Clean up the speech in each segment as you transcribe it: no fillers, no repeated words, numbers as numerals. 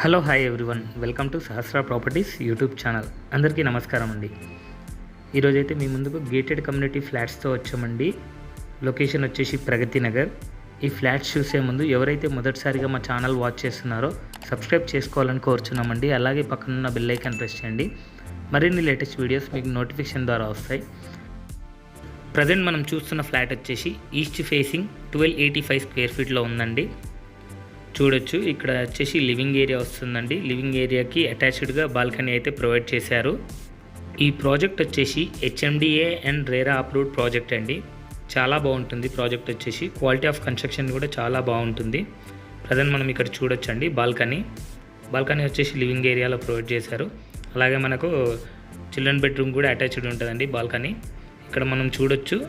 Hello hi everyone, welcome to Sahasra properties YouTube channel. అందరికీ నమస్కారం అండి. ఈరోజైతే మీ ముందుకు గేటెడ్ కమ్యూనిటీ ఫ్లాట్స్తో వచ్చామండి. లొకేషన్ వచ్చేసి ప్రగతి నగర్. ఈ ఫ్లాట్స్ చూసే ముందు ఎవరైతే మొదటిసారిగా మా ఛానల్ వాచ్ చేస్తున్నారో సబ్స్క్రైబ్ చేసుకోవాలని కోరుచున్నామండి. అలాగే పక్కనున్న బెల్ ఐకాన్ ప్రెస్ చేయండి. మరిన్ని లేటెస్ట్ వీడియోస్ మీకు నోటిఫికేషన్ ద్వారా వస్తాయి. ప్రజెంట్ మనం చూస్తున్న ఫ్లాట్ వచ్చేసి ఈస్ట్ ఫేసింగ్ 1285 స్క్వేర్ ఫీట్లో ఉందండి. చూడొచ్చు, ఇక్కడ వచ్చేసి లివింగ్ ఏరియా వస్తుందండి. లివింగ్ ఏరియాకి అటాచ్డ్గా బాల్కనీ అయితే ప్రొవైడ్ చేశారు. ఈ ప్రాజెక్ట్ వచ్చేసి HMDA and RERA approved project అండి. చాలా బాగుంటుంది ప్రాజెక్ట్ వచ్చేసి. క్వాలిటీ ఆఫ్ కన్స్ట్రక్షన్ కూడా చాలా బాగుంటుంది. ప్రజెంట్ మనం ఇక్కడ చూడొచ్చండి బాల్కనీ వచ్చేసి లివింగ్ ఏరియాలో ప్రొవైడ్ చేశారు. అలాగే మనకు చిల్డ్రన్ బెడ్రూమ్ కూడా అటాచ్డ్ ఉంటుందండి బాల్కనీ. ఇక్కడ మనం చూడొచ్చు,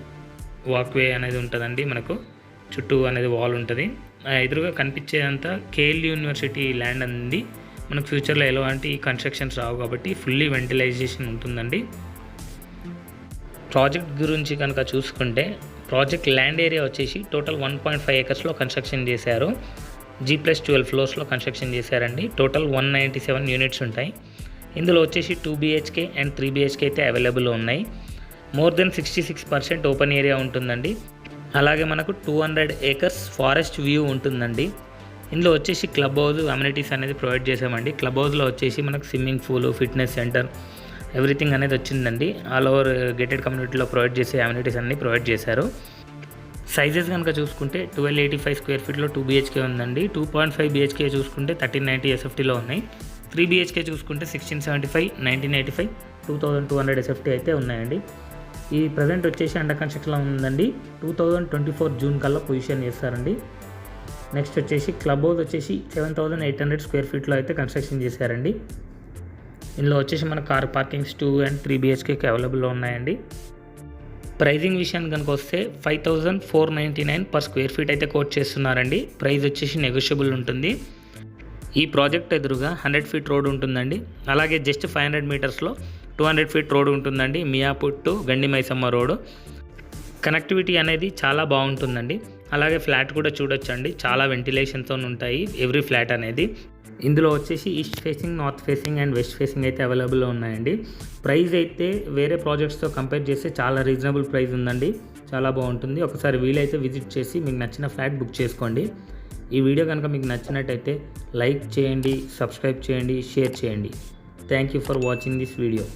వాక్వే అనేది ఉంటుందండి. మనకు చుట్టూ అనేది వాల్ ఉంటుంది. ఎదురుగా కనిపించేదంతా కేఎల్ యూనివర్సిటీ ల్యాండ్ అంది. మనకు ఫ్యూచర్లో ఎలాంటి కన్స్ట్రక్షన్స్ రావు కాబట్టి ఫుల్లీ వెంటిలైజేషన్ ఉంటుందండి. ప్రాజెక్ట్ గురించి కనుక చూసుకుంటే ప్రాజెక్ట్ ల్యాండ్ ఏరియా వచ్చేసి టోటల్ 1.5 ఏకర్స్లో కన్స్ట్రక్షన్ చేశారు. G+12 ఫ్లోర్స్లో కన్స్ట్రక్షన్ చేశారండి. టోటల్ 197 యూనిట్స్ ఉంటాయి. ఇందులో వచ్చేసి 2 BHK అండ్ 3 BHK అయితే అవైలబుల్ ఉన్నాయి. మోర్ దెన్ 66% ఓపెన్ ఏరియా ఉంటుందండి. అలాగే మనకు 200 ఏకర్స్ ఫారెస్ట్ వ్యూ ఉంటుందండి. ఇందులో వచ్చేసి క్లబ్ హౌస్ అమ్యూనిటీస్ అనేది ప్రొవైడ్ చేసామండి. క్లబ్ హౌస్లో వచ్చేసి మనకు swimming pool, fitness centre, everything అనేది వచ్చిందండి. ఆల్ ఓవర్ గేటెడ్ కమ్యూనిటీలో ప్రొవైడ్ చేసే అమ్యూనిటీస్ అన్ని ప్రొవైడ్ చేశారు. సైజెస్ కనుక చూసుకుంటే 1285 స్క్వేర్ ఫీట్లో 2 BHK ఉందండి. 2.5 BHK చూసుకుంటే 1390 SFTలో ఉన్నాయి. 3 BHK చూసుకుంటే 1675, 1985, 2200 SFT అయితే ఉన్నాయండి. ఈ ప్రజెంట్ వచ్చేసి అండర్ కన్స్ట్రక్షన్లో ఉందండి. 2024 జూన్ కల్లా పొజిషన్ చేస్తారండి. నెక్స్ట్ వచ్చేసి క్లబ్ హౌస్ వచ్చేసి 7800 స్క్వేర్ ఫీట్లో అయితే కన్స్ట్రక్షన్ చేశారండి. ఇందులో వచ్చేసి మన కార్ పార్కింగ్స్ 2 and 3 BHKకి అవైలబుల్లో ఉన్నాయండి. ప్రైజింగ్ విషయానికి కనుక వస్తే 5499 పర్ స్క్వేర్ ఫీట్ అయితే కోట్ చేస్తున్నారండి. ప్రైస్ వచ్చేసి నెగోషియబుల్ ఉంటుంది. ఈ ప్రాజెక్ట్ ఎదురుగా 100 ఫీట్ రోడ్ ఉంటుందండి. అలాగే జస్ట్ 500 మీటర్స్లో 200 ఫీట్ రోడ్ ఉంటుందండి. Miyapur to Gandi Maisamma road. Connectivity అనేది చాలా బాగుంటుందండి. అలాగే ఫ్లాట్ కూడా చూడొచ్చండి, చాలా వెంటిలేషన్తో ఉంటాయి ఎవ్రీ ఫ్లాట్ అనేది. ఇందులో వచ్చేసి east facing, north facing and west facing అయితే అవైలబుల్లో ఉన్నాయండి. ప్రైస్ అయితే వేరే ప్రాజెక్ట్స్తో కంపేర్ చేస్తే చాలా రీజనబుల్ ప్రైస్ ఉందండి. చాలా బాగుంటుంది. ఒకసారి వీలైతే విజిట్ చేసి మీకు నచ్చిన ఫ్లాట్ బుక్ చేసుకోండి. ఈ వీడియో కనుక మీకు నచ్చినట్టయితే లైక్ చేయండి, సబ్స్క్రైబ్ చేయండి, షేర్ చేయండి. Thank you for watching this video.